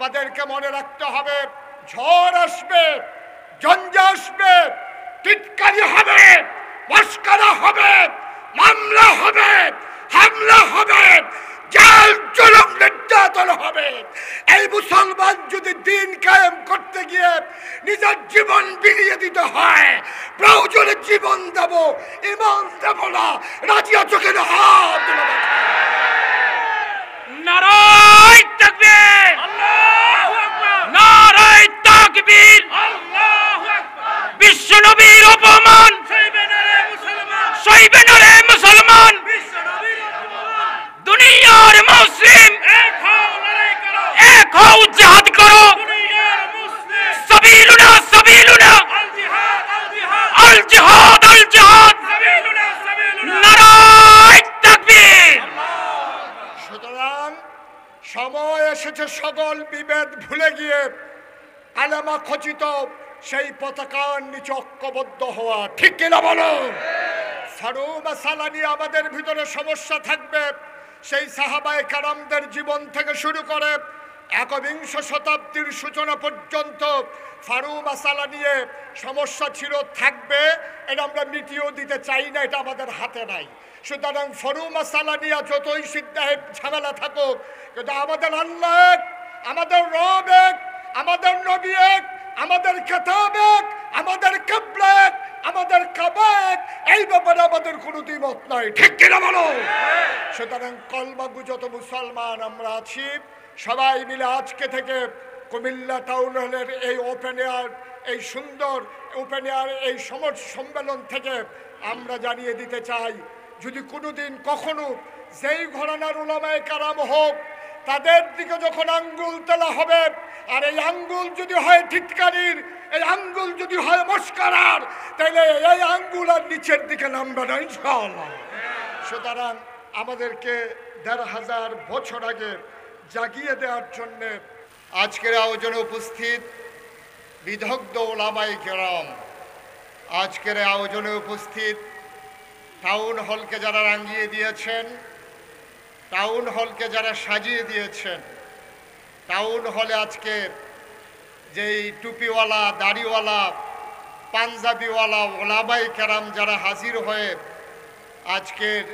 আমাদেরকে মনে রাখতে হবে, ঝড় আসবে, ঝঞ্ঝা আসবে, টিটকারি হবে, মস্করা হবে, মামলা হবে, হামলা হবে, জেল জুলুম নির্যাতন হবে। এই মুসলমান যদি দিন কায়েম করতে গিয়ে নিজের জীবন বিলিয়ে দিতে হয়, প্রয়োজনে জীবন দেব, ঈমান দেব না, রাজি আছো কিনা? হাত নারায়ে তাকবীর, আল্লাহু আকবার, নারায়ে তাকবীর, আল্লাহু আকবার। বিশ্ব নবীর অপমান সইবে না রে মুসলমান, সইবে না রে মুসলমান। বিশ্ব নবীর অপমান, দুনিয়ার মুসলিম এক হও, লড়াই করো, এক হও, জিহাদ করো। দুনিয়ার মুসলিম সাবিলুনা সাবিলুনা, আল জিহাদ আল জিহাদ, আল জিহাদ আল জিহাদ, সাবিলুনা সাবিলুনা, নারায়ে তাকবীর। সুতরাং সময় এসেছে সকল বিভেদ ভুলে গিয়ে আলেমা খচিত সেই পতাকার নিচে ঐক্যবদ্ধ হওয়া, ঠিক কিনা বলো? ফারু মাসালা নিয়ে আমাদের ভিতরে সমস্যা থাকবে, সেই সাহাবায়ে কেরামদের জীবন থেকে শুরু করে একবিংশ শতাব্দীর সূচনা পর্যন্ত ফারু মাসালা নিয়ে সমস্যা ছিল, থাকবে। এটা আমরা মিটিয়েও দিতে চাই না, এটা আমাদের হাতে নাই। সুতরাং ফারু মাসালা নিয়ে যতই সিদ্ধাহে ঝামেলা থাকুক, কিন্তু আমাদের আল্লাহ এক, আমাদের রব এক, আমাদের নবী এক, আমাদের কিতাব এক, আমাদের কিবলা এক, আমাদের কাবা এক, এই ব্যাপারে আমাদের কোনো দ্বিমত নাই, ঠিক কিনা বলো? সুতরাং কলমাগু যত মুসলমান আমরা আছি, সবাই মিলে আজকে থেকে কুমিল্লা টাউন হলের এই ওপেন এয়ার, এই সুন্দর ওপেন এয়ার এই সম্মেলন থেকে আমরা জানিয়ে দিতে চাই, যদি কোনোদিন কখনো যেই ঘরানার উলামায়ে কেরাম হোক, তাদের দিকে যখন আঙ্গুল তোলা হবে, আর এই আঙ্গুল যদি হয় টিটকারির, এই আঙ্গুল যদি হয় মস্করার, তাহলে এই আঙ্গুল আর নিচের দিকে নামবে না ইনশাআল্লাহ। সুতরাং আমাদেরকে ১৫০০ বছর আগে জাগিয়ে দেওয়ার জন্যে আজকের আয়োজনে উপস্থিত বিদগ্ধ উলামায়ে কেরাম, আজকের আয়োজনে উপস্থিত টাউন হলকে যারা রাঙিয়ে দিয়েছেন, টাউন হলকে যারা সাজিয়ে দিয়েছেন, টাউন হলে আজকে যেই টুপিওয়ালা, দাড়িওয়ালা, পাঞ্জাবিওয়ালা ওলামায়ে কেরাম যারা হাজির হয়ে আজকের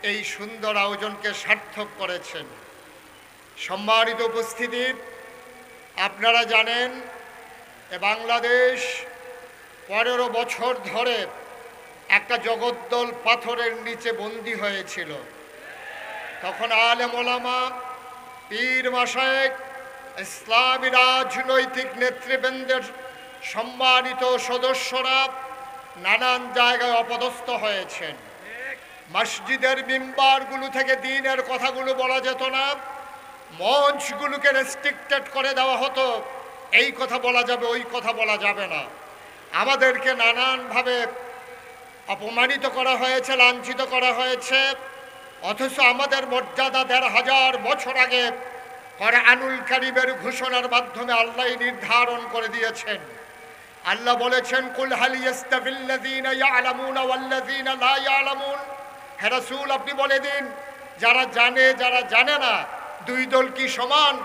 এই সুন্দর আয়োজনকে সার্থক করেছেন। সম্মানিত উপস্থিতি, আপনারা জানেন বাংলাদেশ ১৫ বছর ধরে একটা জগদ্দল পাথরের নিচে বন্দী হয়েছিল। তখন আলেম ওলামা, পীর মাশায়েখ, ইসলামী রাজনৈতিক নেতৃবৃন্দের সম্মানিত সদস্যরা নানান জায়গায় অপদস্থ হয়েছেন। মসজিদের মিম্বারগুলো থেকে দ্বীনের কথাগুলো বলা যেত না, মঞ্চগুলোকে রেস্ট্রিক্টেড করে দেওয়া হতো, এই কথা বলা যাবে, ওই কথা বলা যাবে না। আমাদেরকে নানানভাবে অপমানিত করা হয়েছে, লাঞ্ছিত করা হয়েছে। অথচ আমাদের মর্যাদা ১৫০০ বছর আগে কোরআনুল কারীমের ঘোষণার মাধ্যমে আল্লাহ নির্ধারণ করে দিয়েছেন। আল্লাহ বলেছেন, কুল হাল ইয়াস্তাবিল্লাযীনা ইয়ালামুনা ওয়াল্লাযীনা লা ইয়ালামুন। হে রাসূল, আপনি বলে দিন, যারা জানে যারা জানে না, দুই দল কি সমান?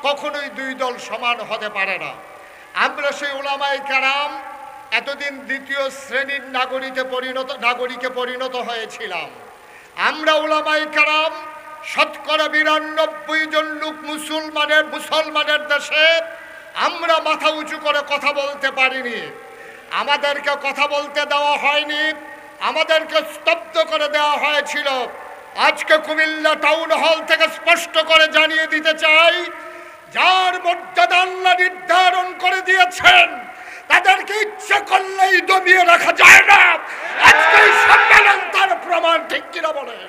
কখনোই দুই দল সমান হতে পারে না। আমরা সেই উলামায়ে কেরাম এতদিন দ্বিতীয় শ্রেণীর নাগরিকে পরিণত হয়েছিলাম। আমরা উলামায়ে কেরাম শতকরা ৯২ জন লোক মুসলমানের দেশে আমরা মাথা উঁচু করে কথা বলতে পারিনি। আমাদেরকে কথা বলতে দেওয়া হয়নি, আমাদেরকে স্তব্ধ করে দেওয়া হয়েছিল। আজকে কুমিল্লা টাউন হল থেকে স্পষ্ট করে জানিয়ে দিতে চাই, যার মর্যাদা আল্লাহ নির্ধারণ করে দিয়েছেন, তাদেরকে ইচ্ছা করলেই দমিয়ে রাখা যায় না। আজকে সম্মেলন তার প্রমাণ, ঠিক কিনা বলেন?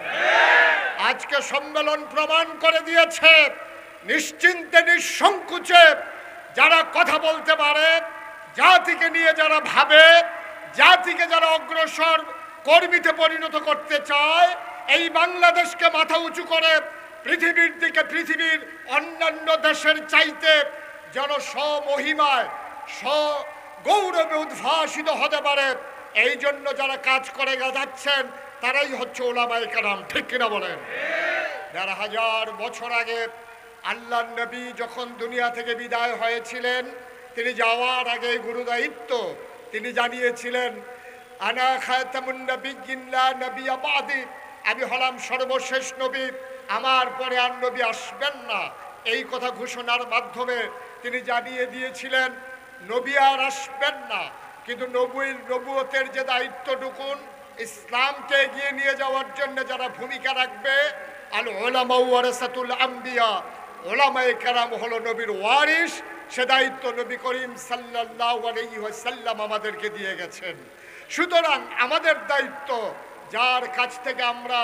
আজকে সম্মেলন প্রমাণ করে দিয়েছে, নিশ্চিন্তে নিঃসংকোচে যারা কথা বলতে পারে, জাতিকে নিয়ে যারা ভাবে, জাতিকে যারা অগ্রসর কর্মীতে পরিণত করতে চায়, এই বাংলাদেশকে মাথা উঁচু করে পৃথিবীর দিকে, পৃথিবীর অন্যান্য দেশের চাইতে যেন স্বমহিমায় গৌরবে উদ্ভাসিত হতে পারে, এই জন্য যারা কাজ করে যাচ্ছেন তারাই হচ্ছে উলামায়ে কেরাম, ঠিক কিনা বলেন? ১৫০০ বছর আগে আল্লাহর নবী যখন দুনিয়া থেকে বিদায় হয়েছিলেন, তিনি যাওয়ার আগে গুরুদায়িত্ব তিনি জানিয়েছিলেন, আনা খাতামুন নবিয়্যিন লা নবিয়্যা বাদি, আমি হলাম সর্বশেষ নবী, আমার পরে আর নবী আসবেন না। এই কথা ঘোষণার মাধ্যমে তিনি জানিয়ে দিয়েছিলেন নবী আর আসবেন না। কিন্তু নবুয়তের যে দায়িত্বটুকুন ইসলামকে এগিয়ে নিয়ে যাওয়ার জন্য যারা ভূমিকা রাখবে, আল উলামা ওয়ারাসাতুল আম্বিয়া, ওলামায়ে কেরাম হলো নবীর ওয়ারিস, সে দায়িত্ব নবী করিম সাল্লাল্লাহু আলাইহি ওয়াসাল্লাম আমাদেরকে দিয়ে গেছেন। সুতরাং আমাদের দায়িত্ব যার কাছ থেকে আমরা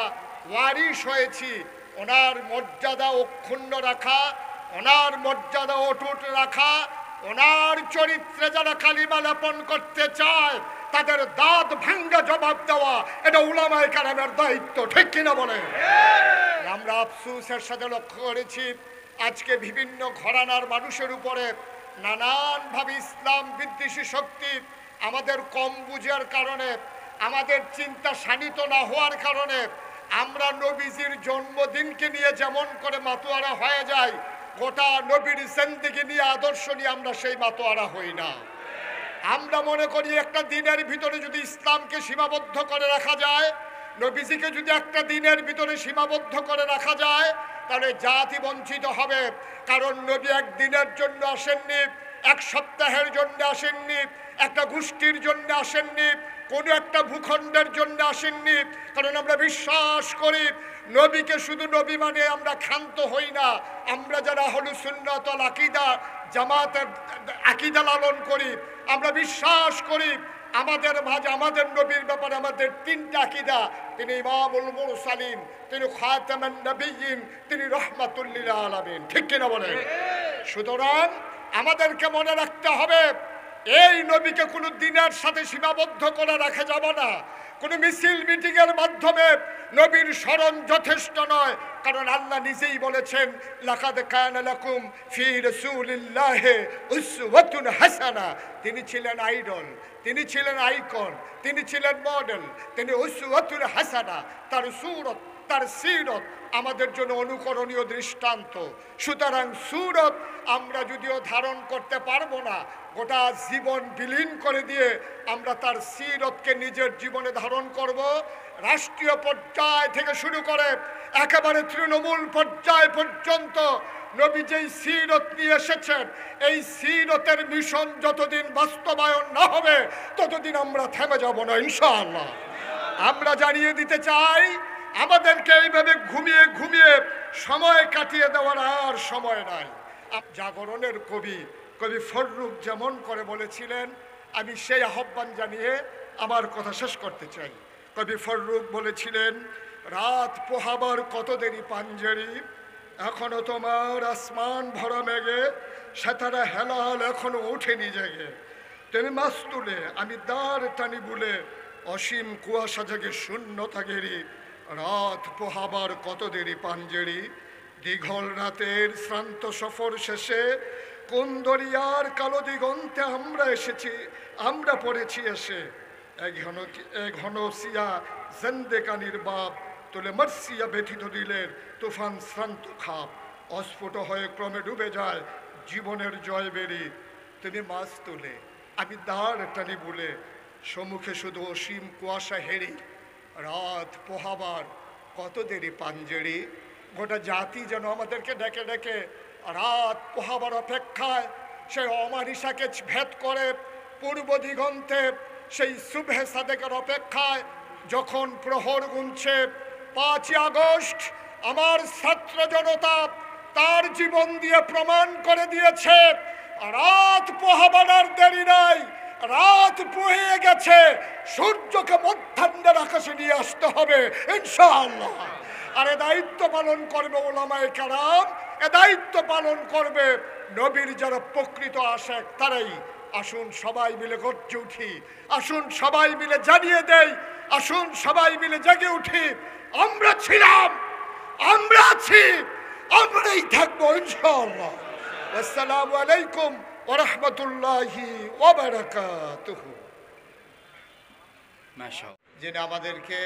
ওয়ারিস হয়েছি ওনার মর্যাদা অক্ষুণ্ণ রাখা, ওনার মর্যাদা অটুট রাখা, ওনার চরিত্রে যারা কালিমা লেপন করতে চায় তাদের দাঁত ভাঙ্গা জবাব দেওয়া, এটা উলামায়ে কেরামের দায়িত্ব। ঠিক কিনা বলে? আমরা আফসোসের সাথে লক্ষ্য করেছি আজকে বিভিন্ন ঘরানার মানুষের উপরে নানানভাবে ইসলাম বিদ্বেষী শক্তি আমাদের কম বুঝার কারণে, আমাদের চিন্তা শানিত না হওয়ার কারণে আমরা নবীজির জন্মদিনকে নিয়ে যেমন করে মাতোয়ারা হয়ে যাই, গোটা নবীর জিন্দেগি নিয়ে আদর্শ নিয়ে আমরা সেই মাতোয়ারা হই না। আমরা মনে করি একটা দিনের ভিতরে যদি ইসলামকে সীমাবদ্ধ করে রাখা যায়, নবীজিকে যদি একটা দিনের ভিতরে সীমাবদ্ধ করে রাখা যায়, তাহলে জাতি বঞ্চিত হবে। কারণ নবী একদিনের জন্য আসেননি, এক সপ্তাহের জন্য আসেননি, একটা গোষ্ঠীর জন্য আসেননি, কোনো একটা ভূখণ্ডের জন্য আসেননি। কারণ আমরা বিশ্বাস করি নবীকে শুধু নবী মানে আমরা ক্ষান্ত হই না। আমরা যারা আহলুস সুন্নাত ওয়াল আকীদা জামাতের আকীদা লালন করি, আমরা বিশ্বাস করি আমাদের মাঝে আমাদের নবীর ব্যাপারে আমাদের তিনটা আকীদা, তিনি ইমামুল মুরসালিন, তিনি খাতামুন নবিয়্যিন, তিনি রাহমাতুল লিল আলামিন। ঠিক কিনা বলেন? সুতরাং আমাদেরকে মনে রাখতে হবে এই নবীকে কোনো দিনের সাথে সীমাবদ্ধ করে রাখা যাবে না। কোনো মিছিল মিটিংয়ের মাধ্যমে নবীর স্মরণ যথেষ্ট নয়। কারণ আল্লাহ নিজেই বলেছেন, লাকাদ কানা লাকুম ফি রাসূলিল্লাহি উসওয়াতুন হাসানা। তিনি ছিলেন আইডল, তিনি ছিলেন আইকন, তিনি ছিলেন মডেল, তিনি উসওয়াতুন হাসানা। তার সূরত, তার সিরত আমাদের জন্য অনুকরণীয় দৃষ্টান্ত। সুতরাং সূরত আমরা যদিও ধারণ করতে পারবো না, গোটা জীবন বিলীন করে দিয়ে আমরা তার সিরতকে নিজের জীবনে ধারণ করব। রাষ্ট্রীয় পর্যায় থেকে শুরু করে একেবারে তৃণমূল পর্যায় পর্যন্ত নবী যেই সিরত নিয়ে এসেছেন, এই সিরতের মিশন যতদিন বাস্তবায়ন না হবে ততদিন আমরা থেমে যাব না ইনশাআল্লাহ। আমরা জানিয়ে দিতে চাই আমাদেরকে এইভাবে ঘুমিয়ে ঘুমিয়ে সময় কাটিয়ে দেওয়ার আর সময় নাই। জাগরণের কবি ফররুখ যেমন করে বলেছিলেন, আমি সেই আহ্বান জানিয়ে আমার কথা শেষ করতে চাই। কবি ফররুখ বলেছিলেন, রাত পোহাবার কত দেরি পাঞ্জেরি, এখনো তোমার আসমান ভরা মেঘে সেতারা হেলাল এখনো ওঠেনি জেগে। তুমি মাছ তুলে আমি দাঁড় টানি বুলে, অসীম কুয়াশা জেগে শূন্যতা ঘেরি, রাত পোহাবার কত দেরি পাঞ্জেরি। দীঘল রাতের শ্রান্ত সফর শেষে কোন দরিয়ার কালো দিগন্তে আমরা এসেছি, আমরা পড়েছি এসে। ঘন সিয়া জেন্দেকানির বাপ তুলে মার্সিয়া ব্যথিত দিলের তুফান শ্রান্ত খাপ। অস্ফুট হয়ে ক্রমে ডুবে যায় জীবনের জয় বেরি। তিনি মাছ তুলে আমি দাঁড় টানি বলে, সম্মুখে শুধু অসীম কুয়াশা হেরি, রাত পোহাবার কত দেরি পাঞ্জেরি। গোটা জাতি যেন আমাদেরকে ডেকে ডেকে রাত পোহাবার অপেক্ষায়, সেই অমানিসাকে ভেদ করে পূর্ব দিগন্তে সেই শুভে সাদেকের অপেক্ষায় যখন প্রহর গুনছে 5ই আগস্ট আমার ছাত্র জনতা তার জীবন দিয়ে প্রমাণ করে দিয়েছে রাত পোহাবার আর দেরি নাই, রাত পুড়িয়ে গেছে, সূর্যকে মধ্যাহ্নের আকাশে নিয়ে আসতে হবে ইনশাআল্লাহ। আর এ দায়িত্ব পালন করবে উলামায়ে কেরাম, এ দায়িত্ব পালন করবে নবীর যারা প্রকৃত আশেক তারাই। আসুন সবাই মিলে গর্জে উঠি, আসুন সবাই মিলে জানিয়ে দেই, আসুন সবাই মিলে জেগে উঠি, আমরা ছিলাম, আমরা আছি, আমরাই থাকবো ইনশাআল্লাহ। আসসালামু আলাইকুম ওয়া রাহমাতুল্লাহি ওয়া বারাকাতুহু। মাশাআল্লাহ। যিনি আমাদেরকে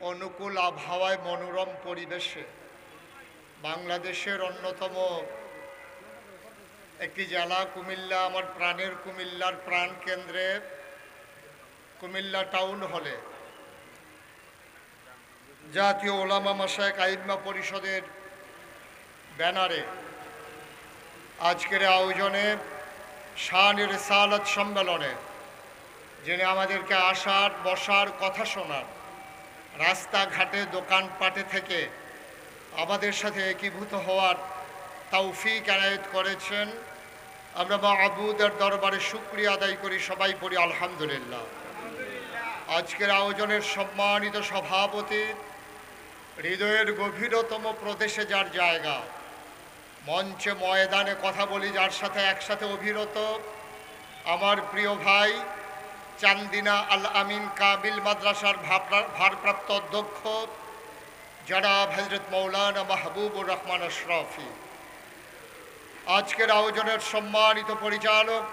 অনুকূল আবহাওয়ায় মনোরম পরিবেশে বাংলাদেশের অন্যতম একটি জেলা কুমিল্লা, আমার প্রাণের কুমিল্লার প্রাণ কেন্দ্রে কুমিল্লা টাউন হলে জাতীয় ওলামা মাশায়েখ আইম্মা পরিষদের ব্যানারে আজকের আয়োজনে শান-ই রিসালাত সম্মেলনে যিনি আমাদেরকে আসার বসার কথা শোনার, রাস্তাঘাটে দোকানপাটে থেকে আমাদের সাথে একীভূত হওয়ার তৌফিক এনায়েত করেছেন, আমরা মাবুদের দরবারে শুকরিয়া আদায় করি, সবাই পড়ি আলহামদুলিল্লাহ। আজকের আয়োজনের সম্মানিত সভাপতি, হৃদয়ের গভীরতম প্রদেশে যার জায়গা, মঞ্চে ময়দানে কথা বলি যার সাথে একসাথে অভিরত, আমার প্রিয় ভাই চান্দিনা আল আমিন কাবিল মাদ্রাসার ভারপ্রাপ্ত অধ্যক্ষ জনাব হযরত মৌলানা মাহবুবুর রহমান আশরাফি, আজকের আয়োজনের সম্মানিত পরিচালক